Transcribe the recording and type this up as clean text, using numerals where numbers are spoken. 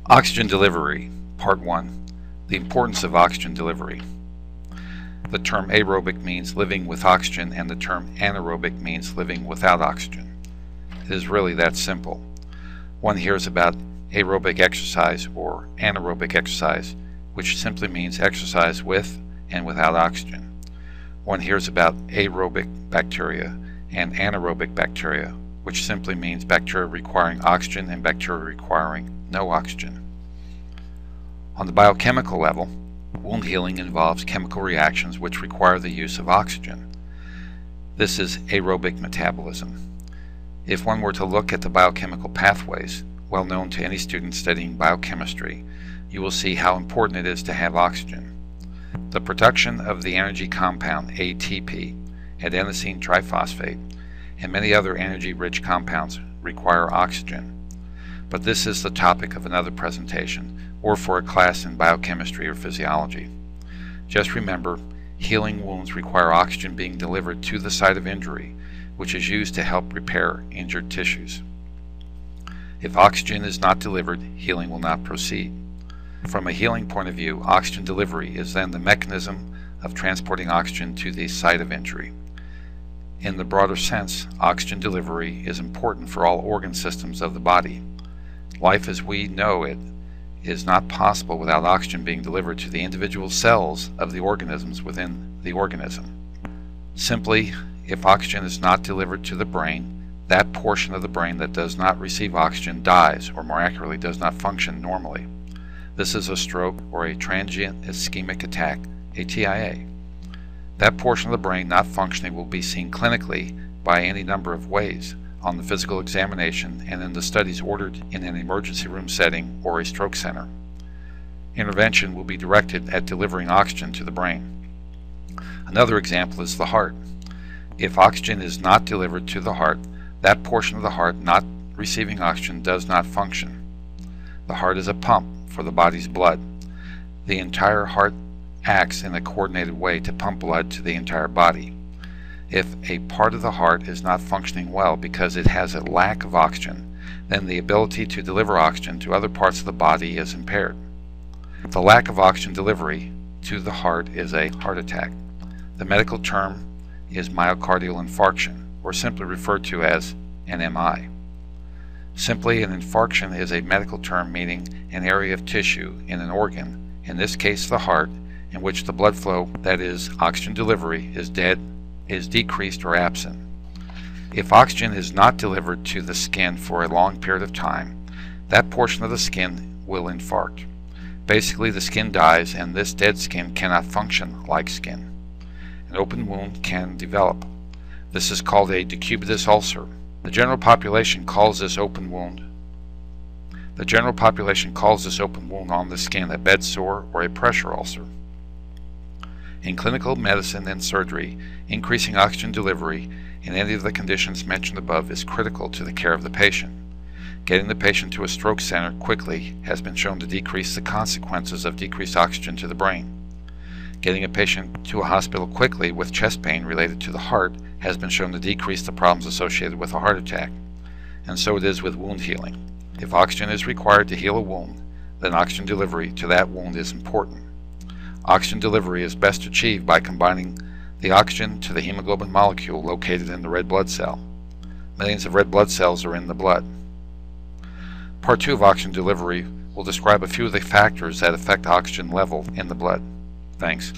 Oxygen delivery, Part 1. The importance of oxygen delivery. The term aerobic means living with oxygen, and the term anaerobic means living without oxygen. It is really that simple. One hears about aerobic exercise or anaerobic exercise, which simply means exercise with and without oxygen. One hears about aerobic bacteria and anaerobic bacteria, which simply means bacteria requiring oxygen and bacteria requiring no oxygen. On the biochemical level, wound healing involves chemical reactions which require the use of oxygen. This is aerobic metabolism. If one were to look at the biochemical pathways, well known to any student studying biochemistry, you will see how important it is to have oxygen. The production of the energy compound ATP, adenosine triphosphate, and many other energy-rich compounds require oxygen. But this is the topic of another presentation, or for a class in biochemistry or physiology. Just remember, healing wounds require oxygen being delivered to the site of injury, which is used to help repair injured tissues. If oxygen is not delivered, healing will not proceed. From a healing point of view, oxygen delivery is then the mechanism of transporting oxygen to the site of injury. In the broader sense, oxygen delivery is important for all organ systems of the body. Life as we know it is not possible without oxygen being delivered to the individual cells of the organisms within the organism. Simply, if oxygen is not delivered to the brain, that portion of the brain that does not receive oxygen dies, or more accurately, does not function normally. This is a stroke or a transient ischemic attack, a TIA. That portion of the brain not functioning will be seen clinically by any number of ways, on the physical examination and in the studies ordered in an emergency room setting or a stroke center. Intervention will be directed at delivering oxygen to the brain. Another example is the heart. If oxygen is not delivered to the heart, that portion of the heart not receiving oxygen does not function. The heart is a pump for the body's blood. The entire heart acts in a coordinated way to pump blood to the entire body. If a part of the heart is not functioning well because it has a lack of oxygen, then the ability to deliver oxygen to other parts of the body is impaired. The lack of oxygen delivery to the heart is a heart attack. The medical term is myocardial infarction, or simply referred to as an MI. Simply, an infarction is a medical term meaning an area of tissue in an organ, in this case the heart, in which the blood flow, that is, oxygen delivery, is decreased or absent. If oxygen is not delivered to the skin for a long period of time, that portion of the skin will infarct. Basically, the skin dies, and this dead skin cannot function like skin. An open wound can develop. This is called a decubitus ulcer. The general population calls this open wound on the skin a bed sore or a pressure ulcer. In clinical medicine and surgery, increasing oxygen delivery in any of the conditions mentioned above is critical to the care of the patient. Getting the patient to a stroke center quickly has been shown to decrease the consequences of decreased oxygen to the brain. Getting a patient to a hospital quickly with chest pain related to the heart has been shown to decrease the problems associated with a heart attack. And so it is with wound healing. If oxygen is required to heal a wound, then oxygen delivery to that wound is important. Oxygen delivery is best achieved by combining the oxygen to the hemoglobin molecule located in the red blood cell. Millions of red blood cells are in the blood. Part 2 of oxygen delivery will describe a few of the factors that affect oxygen level in the blood. Thanks.